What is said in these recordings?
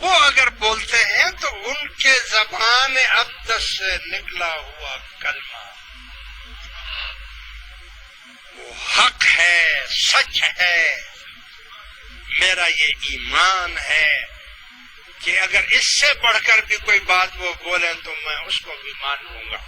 وہ اگر بولتے ہیں تو ان کے زبان اقدس سے نکلا ہوا کلمہ وہ حق ہے، سچ ہے. میرا یہ ایمان ہے کہ اگر اس سے بڑھ کر بھی کوئی بات وہ بولیں تو میں اس کو بھی مان لوں گا.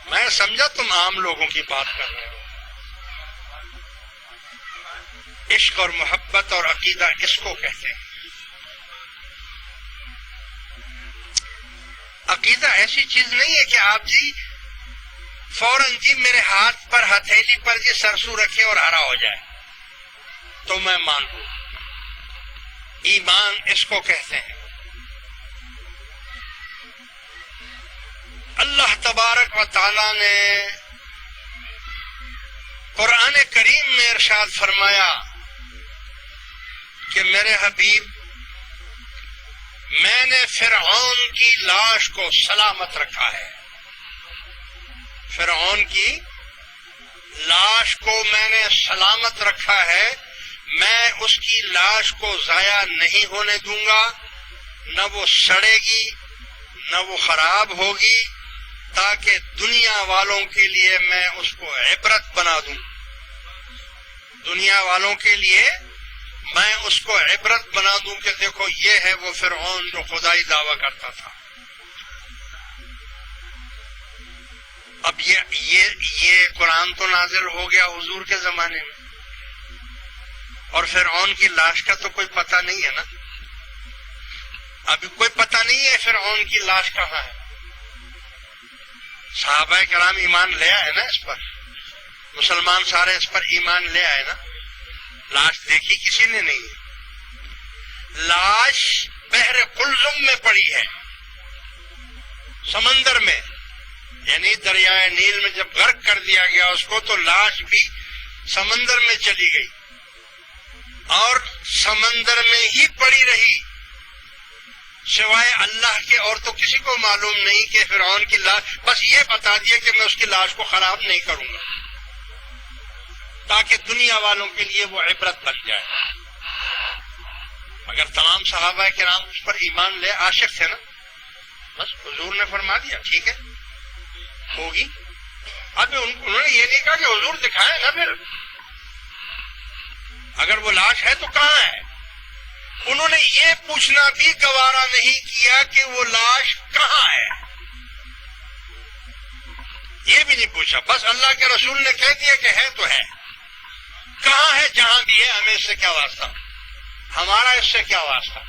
میں سمجھا تم عام لوگوں کی بات کر رہے ہو. عشق اور محبت اور عقیدہ اس کو کہتے ہیں. عقیدہ ایسی چیز نہیں ہے کہ آپ جی فوراً جی میرے ہاتھ پر ہتھیلی پر جی سرسو رکھے اور ہرا ہو جائے تو میں مان لوں. ایمان اس کو کہتے ہیں. اللہ تبارک و تعالی نے قرآن کریم میں ارشاد فرمایا کہ میرے حبیب میں نے فرعون کی لاش کو سلامت رکھا ہے. فرعون کی لاش کو میں نے سلامت رکھا ہے. میں اس کی لاش کو ضائع نہیں ہونے دوں گا، نہ وہ سڑے گی نہ وہ خراب ہوگی، تاکہ دنیا والوں کے لیے میں اس کو عبرت بنا دوں. دنیا والوں کے لیے میں اس کو عبرت بنا دوں کہ دیکھو یہ ہے وہ فرعون جو خدائی دعویٰ کرتا تھا. اب یہ قرآن تو نازل ہو گیا حضور کے زمانے میں، اور فرعون کی لاش کا تو کوئی پتہ نہیں ہے نا. ابھی کوئی پتہ نہیں ہے فرعون کی لاش کہاں ہے. صحابہ کرام ایمان لے آئے نا اس پر، مسلمان سارے اس پر ایمان لے آئے نا. لاش دیکھی کسی نے نہیں. لاش بحر قلزم میں پڑی ہے، سمندر میں، یعنی دریائے نیل میں جب غرق کر دیا گیا اس کو تو لاش بھی سمندر میں چلی گئی اور سمندر میں ہی پڑی رہی، سوائے اللہ کے اور تو کسی کو معلوم نہیں کہ فرعون کی لاش. بس یہ بتا دیا کہ میں اس کی لاش کو خراب نہیں کروں گا تاکہ دنیا والوں کے لیے وہ عبرت بن جائے. مگر تمام صحابہ کرام اس پر ایمان لے عاشق تھے نا. بس حضور نے فرما دیا ٹھیک ہے ہوگی. اب انہوں نے یہ نہیں کہا کہ حضور دکھائے نا پھر اگر وہ لاش ہے تو کہاں ہے. انہوں نے یہ پوچھنا بھی گوارا نہیں کیا کہ وہ لاش کہاں ہے، یہ بھی نہیں پوچھا. بس اللہ کے رسول نے کہہ دیا کہ ہے تو ہے. کہاں ہے جہاں بھی ہے ہمیں اس سے کیا واسطہ، ہمارا اس سے کیا واسطہ.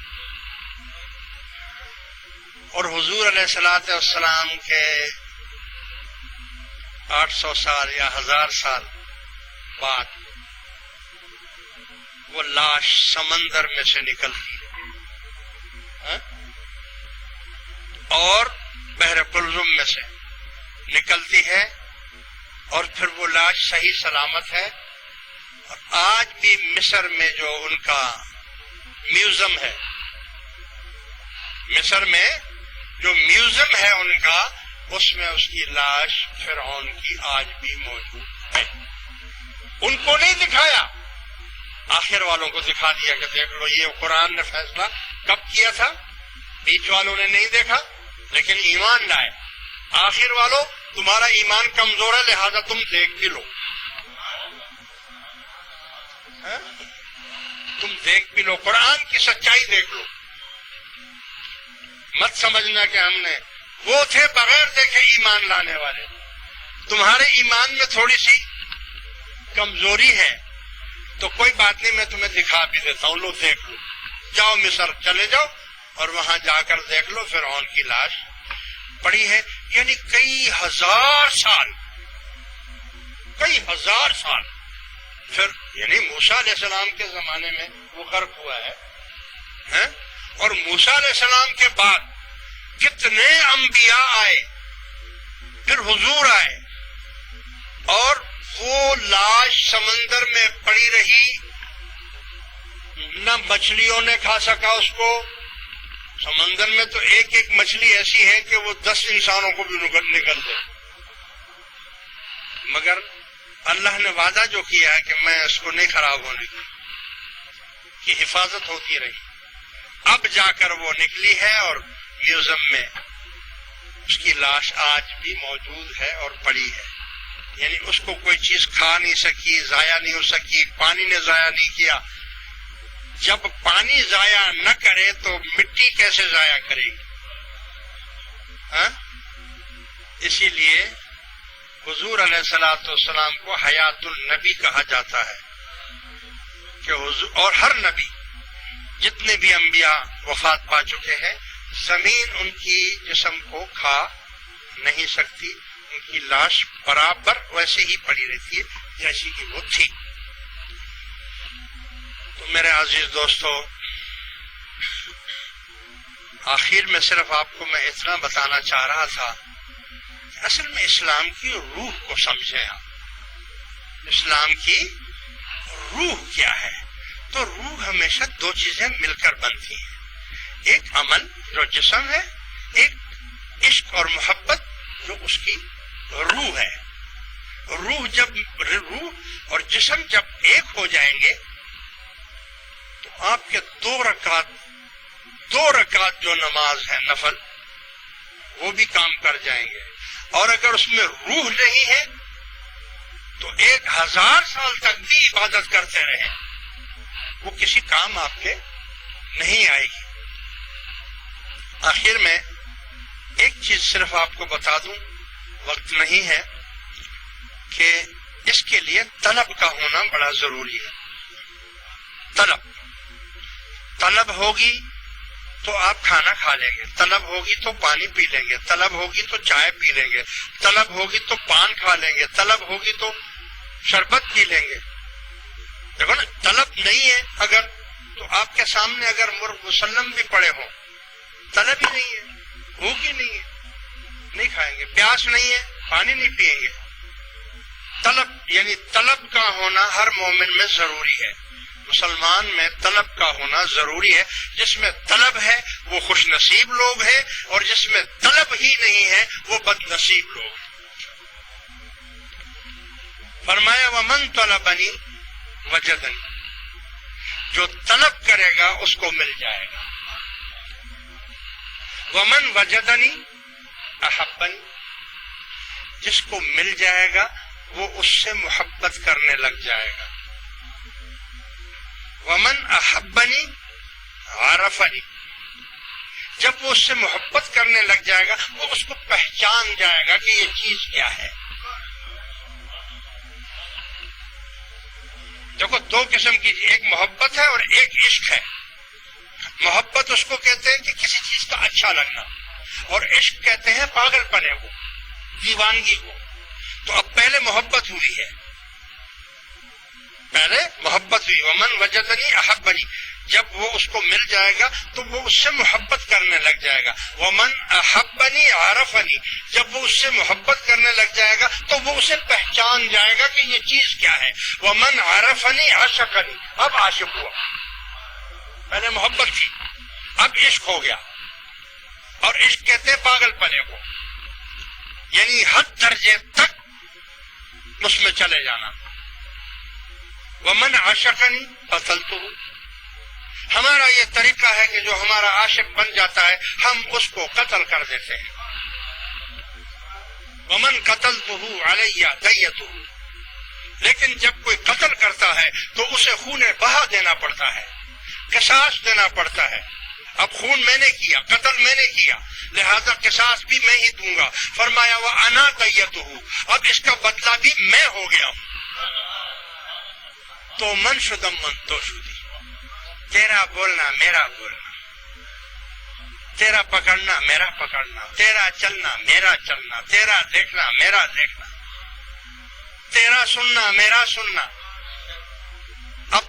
اور حضور علیہ الصلوۃ والسلام کے 800 سال یا 1000 سال بعد وہ لاش سمندر میں سے نکلتی ہے اور بحر قلزم میں سے نکلتی ہے، اور پھر وہ لاش صحیح سلامت ہے. اور آج بھی مصر میں جو ان کا میوزیم ہے، مصر میں جو میوزیم ہے ان کا، اس میں اس کی لاش فرعون کی آج بھی موجود ہے. ان کو نہیں دکھایا، آخر والوں کو دکھا دیا کہ دیکھ لو یہ قرآن نے فیصلہ کب کیا تھا. بیچ والوں نے نہیں دیکھا لیکن ایمان لائے. آخر والوں تمہارا ایمان کمزور ہے لہذا تم دیکھ بھی لو، تم دیکھ بھی لو، قرآن کی سچائی دیکھ لو. مت سمجھنا کہ ہم نے وہ تھے بغیر دیکھے ایمان لانے والے. تمہارے ایمان میں تھوڑی سی کمزوری ہے تو کوئی بات نہیں، میں تمہیں دکھا بھی دیتا ہوں، لو دیکھ لو. جاؤ مصر چلے جاؤ اور وہاں جا کر دیکھ لو فرعون کی لاش پڑی ہے. یعنی کئی ہزار سال پھر، یعنی موسیٰ علیہ السلام کے زمانے میں وہ غرق ہوا ہے، اور موسیٰ علیہ السلام کے بعد کتنے انبیاء آئے، پھر حضور آئے، اور وہ لاش سمندر میں پڑی رہی. نہ مچھلیوں نے کھا سکا اس کو. سمندر میں تو ایک ایک مچھلی ایسی ہے کہ وہ 10 انسانوں کو بھی نگل دے. مگر اللہ نے وعدہ جو کیا ہے کہ میں اس کو نہیں خراب ہونے کی حفاظت ہوتی رہی. اب جا کر وہ نکلی ہے اور میوزیم میں اس کی لاش آج بھی موجود ہے اور پڑی ہے. یعنی اس کو کوئی چیز کھا نہیں سکی، ضائع نہیں ہو سکی، پانی نے ضائع نہیں کیا. جب پانی ضائع نہ کرے تو مٹی کیسے ضائع کرے گی؟ ہاں؟ اسی لیے حضور علیہ الصلوۃ والسلام کو حیات النبی کہا جاتا ہے کہ حضور اور ہر نبی جتنے بھی انبیاء وفات پا چکے ہیں، زمین ان کی جسم کو کھا نہیں سکتی، ان کی لاش برابر ویسے ہی پڑی رہتی ہے جیسی کہ وہ تھی. تو میرے عزیز دوستو، آخر میں صرف آپ کو میں اتنا بتانا چاہ رہا تھا کہ اصل میں اسلام کی روح کو سمجھیں آپ. اسلام کی روح کیا ہے؟ تو روح ہمیشہ دو چیزیں مل کر بنتی ہیں، ایک عمل جو جسم ہے، ایک عشق اور محبت جو اس کی روح ہے. روح اور جسم جب ایک ہو جائیں گے تو آپ کے دو رکعت جو نماز ہے نفل، وہ بھی کام کر جائیں گے. اور اگر اس میں روح نہیں ہے تو 1000 سال تک بھی عبادت کرتے رہیں، وہ کسی کام آپ کے نہیں آئے گی. آخر میں ایک چیز صرف آپ کو بتا دوں، وقت نہیں ہے، کہ اس کے لیے طلب کا ہونا بڑا ضروری ہے. طلب ہوگی تو آپ کھانا کھا لیں گے، طلب ہوگی تو پانی پی لیں گے، طلب ہوگی تو چائے پی لیں گے، طلب ہوگی تو پان کھا لیں گے، طلب ہوگی تو شربت پی لیں گے. دیکھو نا، طلب نہیں ہے اگر تو آپ کے سامنے اگر مرغ مسلم بھی پڑے ہوں، طلب ہی نہیں ہے، بھوک ہی نہیں ہے، نہیں کھائیں گے. پیاس نہیں ہے، پانی نہیں پیئیں گے. طلب یعنی طلب کا ہونا ہر مومن میں ضروری ہے. مسلمان میں طلب کا ہونا ضروری ہے. جس میں طلب ہے وہ خوش نصیب لوگ ہیں، اور جس میں طلب ہی نہیں ہے وہ بد نصیب لوگ ہیں. فرمایا ومن طلبنی وجدنی، جو طلب کرے گا اس کو مل جائے گا. ومن وجدنی احبنی، جس کو مل جائے گا وہ اس سے محبت کرنے لگ جائے گا. ومن احبنی عرفنی، جب وہ اس سے محبت کرنے لگ جائے گا وہ اس کو پہچان جائے گا کہ یہ چیز کیا ہے. دیکھو دو قسم کی، ایک محبت ہے اور ایک عشق ہے. محبت اس کو کہتے ہیں کہ کسی چیز کا اچھا لگنا، اور عشق کہتے ہیں پاگل پنے کو، دیوانگی کو. تو اب پہلے محبت ہوئی ہے، ومن وجدنی احبنی، جب وہ اس کو مل جائے گا تو وہ اس سے محبت کرنے لگ جائے گا. ومن احبنی عرفنی، جب وہ اس سے محبت کرنے لگ جائے گا تو وہ اسے پہچان جائے گا کہ یہ چیز کیا ہے. ومن عرفنی عشقنی، اب عاشق ہوا. پہلے محبت تھی، اب عشق ہو گیا. اور عشق کہتے ہیں پاگل پنے کو، یعنی حد درجے تک اس میں چلے جانا. ومن عاشقنی قتلتہ، ہمارا یہ طریقہ ہے کہ جو ہمارا عاشق بن جاتا ہے ہم اس کو قتل کر دیتے ہیں. ومن قتلتہ علی دیتہ، لیکن جب کوئی قتل کرتا ہے تو اسے خون بہا دینا پڑتا ہے، قصاص دینا پڑتا ہے. اب خون میں نے کیا، قتل میں نے کیا، لہذا قصاص بھی میں ہی دوں گا. فرمایا وانا دیتہ، اب اس کا بدلہ بھی میں ہو گیا ہوں. تو من شدم من تو شدی، تیرا بولنا میرا بولنا، تیرا پکڑنا میرا پکڑنا، تیرا چلنا میرا چلنا، تیرا دیکھنا میرا دیکھنا، تیرا سننا میرا سننا. اب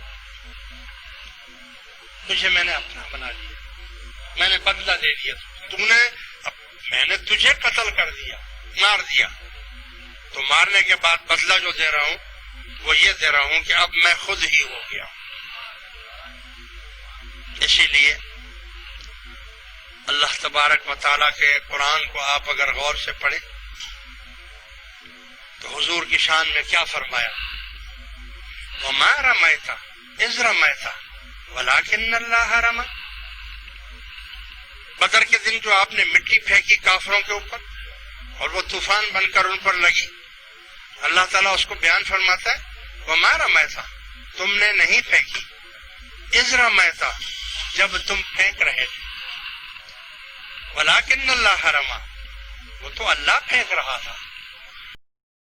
تجھے میں نے اپنا بنا لیا، میں نے بدلہ دے دیا. میں نے تجھے قتل کر دیا، مار دیا، تو مارنے کے بعد بدلہ جو دے رہا ہوں وہ یہ دے رہا ہوں کہ اب میں خود ہی ہو گیا. اسی لیے اللہ تبارک و تعالیٰ کے قرآن کو آپ اگر غور سے پڑھیں تو حضور کی شان میں کیا فرمایا؟ وَمَا رَمَيْتَ إِذْ رَمَيْتَ وَلَكِنَّ اللَّهَ رَمَى. بدر کے دن جو آپ نے مٹی پھینکی کافروں کے اوپر اور وہ طوفان بن کر ان پر لگی، اللہ تعالیٰ اس کو بیان فرماتا ہے وَمَا رَمَيْتَ، تم نے نہیں پھینکی، اِذْ رَمَيْتَ، جب تم پھینک رہے تھے، وَلَٰكِنَّ اللَّهَ رَمَىٰ، وہ تو اللہ پھینک رہا تھا،